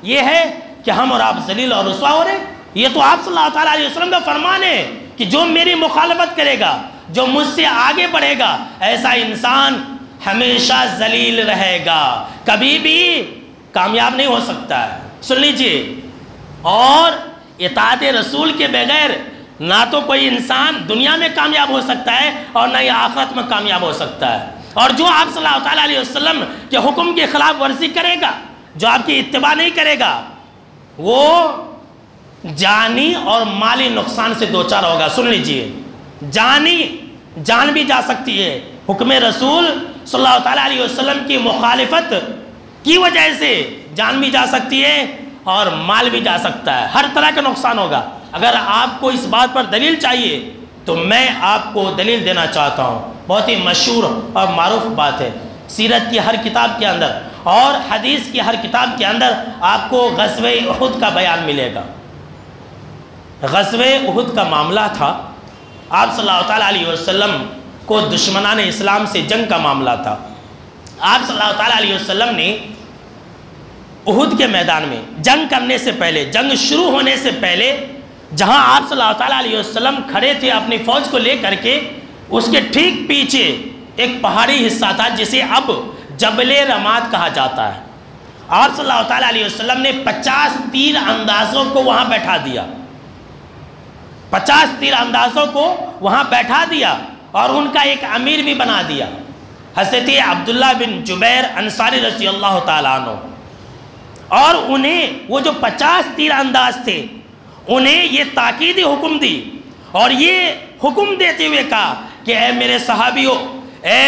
یہ ہے کہ ہم اور آپ ذلیل اور رسوا ہو رہے ہیں۔ یہ تو آپ صلی اللہ علیہ وسلم کا فرمان ہے کہ جو میری مخالفت کرے گا، جو مجھ سے آگے بڑھے گا، ایسا انسان ہمیشہ ذلیل رہے گا، کبھی بھی کامیاب نہیں ہو سکتا ہے۔ سن لیجئے، اور اطاعت رسول کے بغیر نہ تو کوئی انسان دنیا میں کامیاب ہو سکتا ہے اور نہ ہی آخرت میں کامیاب ہو سکتا ہے۔ اور جو آپ صلی اللہ علیہ وسلم کے حکم کی خلاف ورزی کرے گا، جو آپ کی اتباع نہیں کرے گا، وہ جانی اور مالی نقصان سے دوچار ہوگا۔ سن لیجئے، جان بھی جا سکتی ہے، حکم رسول صلی اللہ علیہ وسلم کی مخالفت کی وجہ سے جان بھی جا سکتی ہے اور مال بھی جا سکتا ہے، ہر طرح کا نقصان ہوگا۔ اگر آپ کو اس بات پر دلیل چاہیے تو میں آپ کو دلیل دینا چاہتا ہوں۔ بہت ہی مشہور اور معروف بات ہے، سیرت کی ہر کتاب کے اندر اور حدیث کی ہر کتاب کے اندر آپ کو غزوہ احد کا بیان ملے گا۔ غزوہ احد کا معاملہ تھا، آپ صلی اللہ علیہ وسلم کو دشمنان اسلام سے جنگ کا معاملہ تھا۔ آپ صلی اللہ علیہ وسلم نے احد کے میدان میں جنگ کرنے سے پہلے، جنگ شروع ہونے سے پہلے، جہاں آپ صلی اللہ علیہ وسلم کھڑے تھے اپنی فوج کو لے کر کے، اس کے ٹھیک پیچھے ایک پہاڑی حصہ تھا جسے اب جبل رماد کہا جاتا ہے۔ آپ صلی اللہ علیہ وسلم نے 50 تیر اندازوں کو وہاں بیٹھا دیا، 50 تیر اندازوں کو وہاں بیٹھا دیا اور ان کا ایک امیر بھی بنا دیا، حضرت عبداللہ بن جبیر انصاری رضی اللہ تعالیٰ عنہ۔ اور انہیں وہ جو 50 تیر انداز تھے، انہیں یہ تاکیدی حکم دی اور یہ حکم دیتے ہوئے کہا کہ اے میرے صحابیوں، اے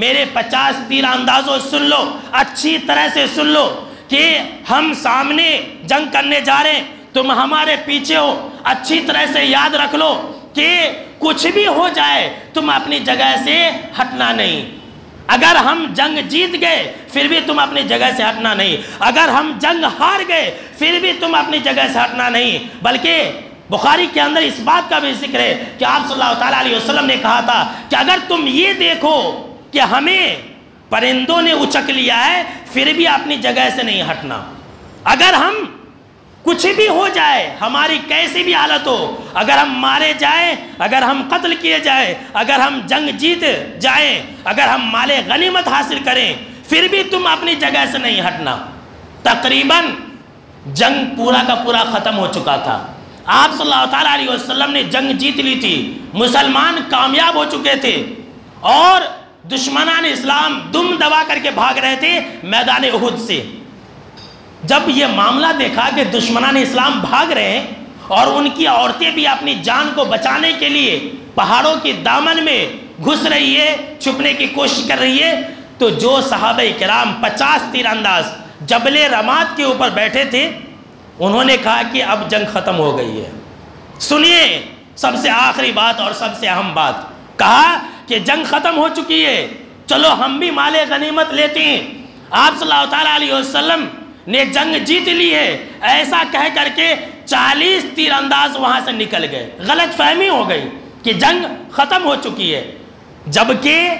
میرے 50 تیر اندازوں، سن لو، اچھی طرح سے سن لو کہ ہم سامنے جنگ کرنے جا رہے ہیں، تم ہمارے پیچھے ہو، اچھی طرح سے یاد رکھ لو کہ کچھ بھی ہو جائے تم اپنی جگہ سے ہٹنا نہیں۔ اگر ہم جنگ جیت گئے پھر بھی تم اپنی جگہ سے ہٹنا نہیں، اگر ہم جنگ ہار گئے پھر بھی تم اپنی جگہ سے ہٹنا نہیں۔ بلکہ بخاری کے اندر اس بات کا بھی ذکر ہے کہ آپ صلی اللہ علیہ وسلم نے کہا تھا کہ اگر تم یہ دیکھو کہ ہمیں پرندوں نے اچک لیا ہے پھر بھی اپنی جگہ سے نہیں ہٹنا۔ اگر ہم کچھ بھی ہو جائے، ہماری کیسی بھی حالت ہو، اگر ہم مارے جائیں، اگر ہم قتل کیے جائیں، اگر ہم جنگ جیت جائیں، اگر ہم مال غنیمت حاصل کریں، پھر بھی تم اپنی جگہ سے نہیں ہٹنا۔ تقریباً جنگ پورا کا پورا ختم ہو چکا تھا، آپ صلی اللہ علیہ وسلم نے جنگ جیت لی تھی، مسلمان کامیاب ہو چکے تھے اور دشمنان اسلام دم دبا کر کے بھاگ رہے تھے میدان احد سے۔ جب یہ معاملہ دیکھا کہ دشمنان اسلام بھاگ رہے ہیں اور ان کی عورتیں بھی اپنی جان کو بچانے کے لیے پہاڑوں کی دامن میں گھس رہی ہے، چھپنے کی کوشش کر رہی ہے، تو جو صحابہ کرام 50 تیر انداز جبل رماد کے اوپر بیٹھے تھے، انہوں نے کہا کہ اب جنگ ختم ہو گئی ہے۔ سنیے، سب سے آخری بات اور سب سے اہم بات، کہا کہ جنگ ختم ہو چکی ہے، چلو ہم بھی مال غنیمت لیتے ہیں، آپ صلی اللہ تعالیٰ علیہ وسلم نے جنگ جیت لی ہے، ایسا کہہ کر کے 40 تیر انداز وہاں سے نکل گئے۔ غلط فہمی ہو گئی کہ جنگ ختم ہو چکی ہے، جبکہ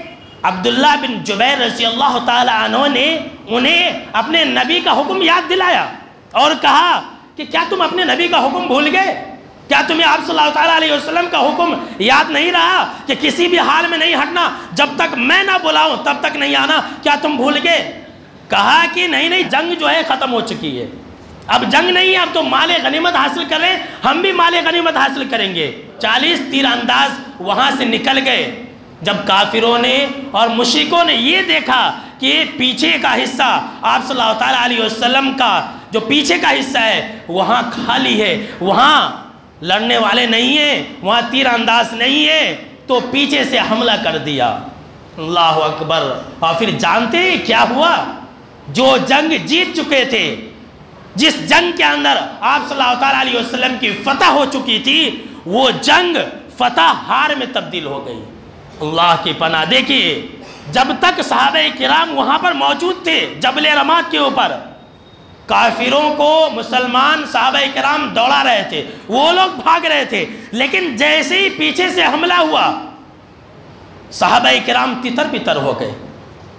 عبداللہ بن جبیر رضی اللہ تعالیٰ عنہ نے انہیں اپنے نبی کا حکم یاد دلایا اور کہا کہ کیا تم اپنے نبی کا حکم بھول گئے؟ کیا تمہیں آپ صلی اللہ تعالیٰ علیہ وسلم کا حکم یاد نہیں رہا کہ کسی بھی حال میں نہیں ہٹنا، جب تک میں نہ بلاؤں تب تک نہیں آنا؟ کیا تم بھول گئے؟ کہا کہ نہیں، جنگ جو ہے ختم ہو چکی ہے، اب جنگ نہیں ہے، اب تو مال غنیمت حاصل کر رہے ہیں، ہم بھی مال غنیمت حاصل کریں گے۔ 40 تیر انداز وہاں سے نکل گئے۔ جب کافروں نے اور مشرکوں نے یہ دیکھا کہ پیچھے کا حصہ آپ صلی اللہ تعالیٰ علیہ وسلم کا جو پیچھے کا حصہ ہے وہاں خالی ہے، وہاں لڑنے والے نہیں ہیں، وہاں تیر انداز نہیں ہے، تو پیچھے سے حملہ کر دیا۔ اللہ اکبر! اور پھر جانتے ہیں کیا ہوا؟ جو جنگ جیت چکے تھے، جس جنگ کے اندر آپ صلی اللہ تعالیٰ علیہ وسلم کی فتح ہو چکی تھی، وہ جنگ فتح ہار میں تبدیل ہو گئی۔ اللہ کی پناہ! دیکھیے، جب تک صحابہ کرام وہاں پر موجود تھے جبل رماد کے اوپر، کافروں کو مسلمان صحابہ کرام دوڑا رہے تھے، وہ لوگ بھاگ رہے تھے، لیکن جیسے ہی پیچھے سے حملہ ہوا صحابہ کرام تتر بتر ہو گئے،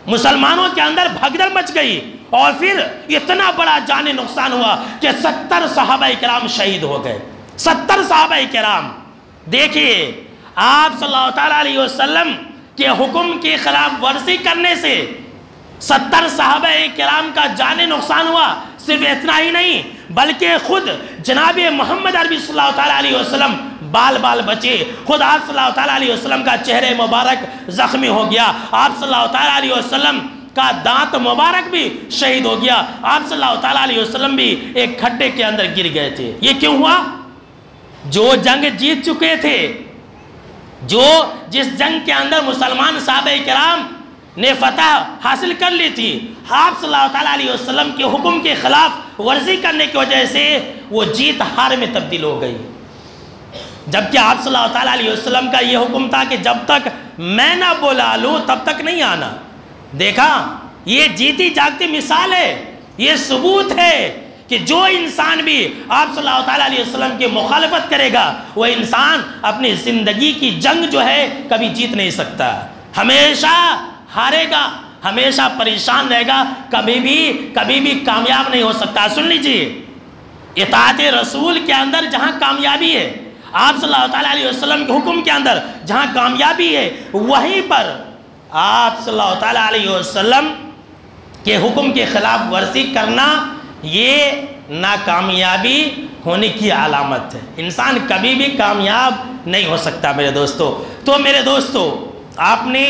مسلمانوں کے اندر بھگدڑ مچ گئی، اور پھر اتنا بڑا جانی نقصان ہوا کہ 70 صحابہ کرام شہید ہو گئے۔ 70 صحابہ کرام! دیکھیے، آپ صلی اللہ تعالیٰ علیہ وسلم کے حکم کی خلاف ورزی کرنے سے 70 صحابہ کرام کا جانی نقصان ہوا۔ صرف اتنا ہی نہیں، بلکہ خود جناب محمد عربی صلی اللہ تعالیٰ علیہ وسلم بال بچے، خود آپ صلی اللہ تعالیٰ علیہ وسلم کا چہرے مبارک زخمی ہو گیا، آپ صلی اللہ تعالیٰ علیہ وسلم کا دانت مبارک بھی شہید ہو گیا، آپ صلی اللہ تعالیٰ علیہ وسلم بھی ایک کھڈے کے اندر گر گئے تھے۔ یہ کیوں ہوا؟ جو جنگ جیت چکے تھے، جس جنگ کے اندر مسلمان صحابہ کرام نے فتح حاصل کر لی تھی، آپ صلی اللہ تعالیٰ علیہ وسلم کے حکم کے خلاف ورزی کرنے کی وجہ سے وہ جیت ہار میں تبدیل ہو گئی۔ جبکہ آپ صلی اللہ تعالیٰ علیہ وسلم کا یہ حکم تھا کہ جب تک میں نہ بلا لوں تب تک نہیں آنا۔ دیکھا، یہ جیتی جاگتی مثال ہے، یہ ثبوت ہے کہ جو انسان بھی آپ صلی اللہ تعالیٰ علیہ وسلم کی مخالفت کرے گا، وہ انسان اپنی زندگی کی جنگ جو ہے کبھی جیت نہیں سکتا، ہمیشہ ہارے گا، ہمیشہ پریشان رہے گا، کبھی بھی کامیاب نہیں ہو سکتا۔ سن لیجئے، اطاعت رسول کے اندر جہاں کامیابی ہے، آپ صلی اللہ تعالیٰ علیہ وسلم کے حکم کے اندر جہاں کامیابی ہے، وہیں پر آپ صلی اللہ تعالیٰ علیہ وسلم کے حکم کے خلاف ورزی کرنا یہ ناکامیابی ہونے کی علامت ہے۔ انسان کبھی بھی کامیاب نہیں ہو سکتا میرے دوستو۔ تو میرے دوستو، آپ نے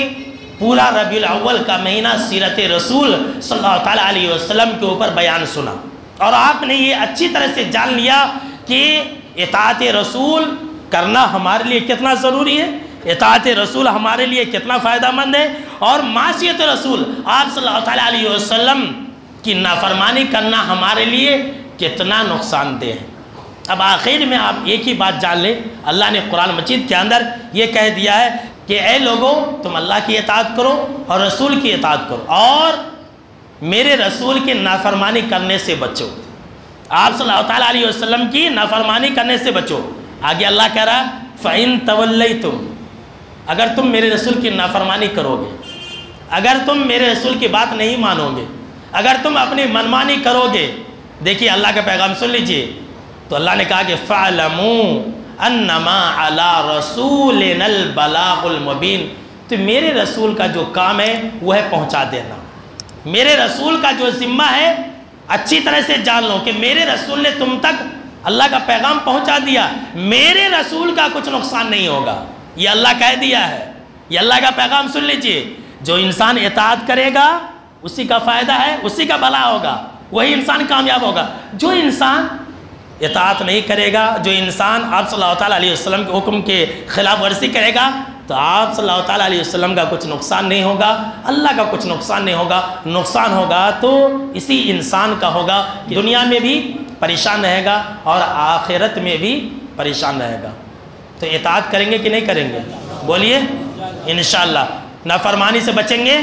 پورا ربیع الاول کا مہینہ سیرت رسول صلی اللہ تعالیٰ علیہ وسلم کے اوپر بیان سنا، اور آپ نے یہ اچھی طرح سے جان لیا کہ اطاعت رسول کرنا ہمارے لیے کتنا ضروری ہے، اطاعت رسول ہمارے لیے کتنا فائدہ مند ہے، اور معصیت رسول آپ صلی اللہ تعالیٰ علیہ وسلم کی نافرمانی کرنا ہمارے لیے کتنا نقصان دہ ہے۔ اب آخر میں آپ ایک ہی بات جان لیں، اللہ نے قرآن مجید کے اندر یہ کہہ دیا ہے کہ اے لوگوں، تم اللہ کی اطاعت کرو اور رسول کی اطاعت کرو، اور میرے رسول کی نافرمانی کرنے سے بچو۔ آپ صلی اللہ تعالیٰ علیہ وسلم کی نافرمانی کرنے سے بچو۔ آگے اللہ کہہ رہا فَإِن تَوَلَّيْتُمْ، اگر تم میرے رسول کی نافرمانی کرو گے، اگر تم میرے رسول کی بات نہیں مانو گے، اگر تم اپنی منمانی کرو گے، دیکھیے اللہ کا پیغام سن لیجئے، تو اللہ نے کہا کہ فَعْلَمُوا أَنَّمَا عَلَىٰ رَسُولِنَا الْبَلَاغُ الْمُبِينُ، تو میرے رسول کا جو کام ہے وہ ہے پہنچا دینا۔ میرے رسول کا جو ذمہ ہے، اچھی طرح سے جان لو کہ میرے رسول نے تم تک اللہ کا پیغام پہنچا دیا، میرے رسول کا کچھ نقصان نہیں ہوگا، یہ اللہ کہہ دیا ہے، یہ اللہ کا پیغام سن لیجئے۔ جو انسان اطاعت کرے گا اسی کا فائدہ ہے، اسی کا بھلا ہوگا، وہی انسان کامیاب ہوگا۔ جو انسان اطاعت نہیں کرے گا، جو انسان آپ صلی اللہ تعالیٰ علیہ وسلم کے حکم کے خلاف ورزی کرے گا، تو آپ صلی اللہ تعالیٰ علیہ وسلم کا کچھ نقصان نہیں ہوگا، اللہ کا کچھ نقصان نہیں ہوگا۔ نقصان ہوگا تو اسی انسان کا ہوگا، دنیا میں بھی پریشان رہے گا اور آخرت میں بھی پریشان رہے گا۔ تو اطاعت کریں گے کہ نہیں کریں گے؟ بولیے، انشاءاللہ۔ نافرمانی سے بچیں گے،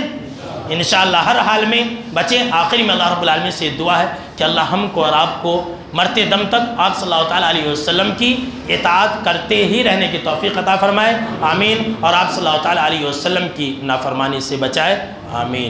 انشاءاللہ ہر حال میں بچیں۔ آخری میں اللہ رب العالمین سے دعا ہے کہ اللہ ہم کو اور آپ کو مرتے دم تک آپ صلی اللہ تعالیٰ علیہ وسلم کی اطاعت کرتے ہی رہنے کی توفیق عطا فرمائے، آمین، اور آپ صلی اللہ تعالیٰ علیہ وسلم کی نافرمانی سے بچائے، آمین۔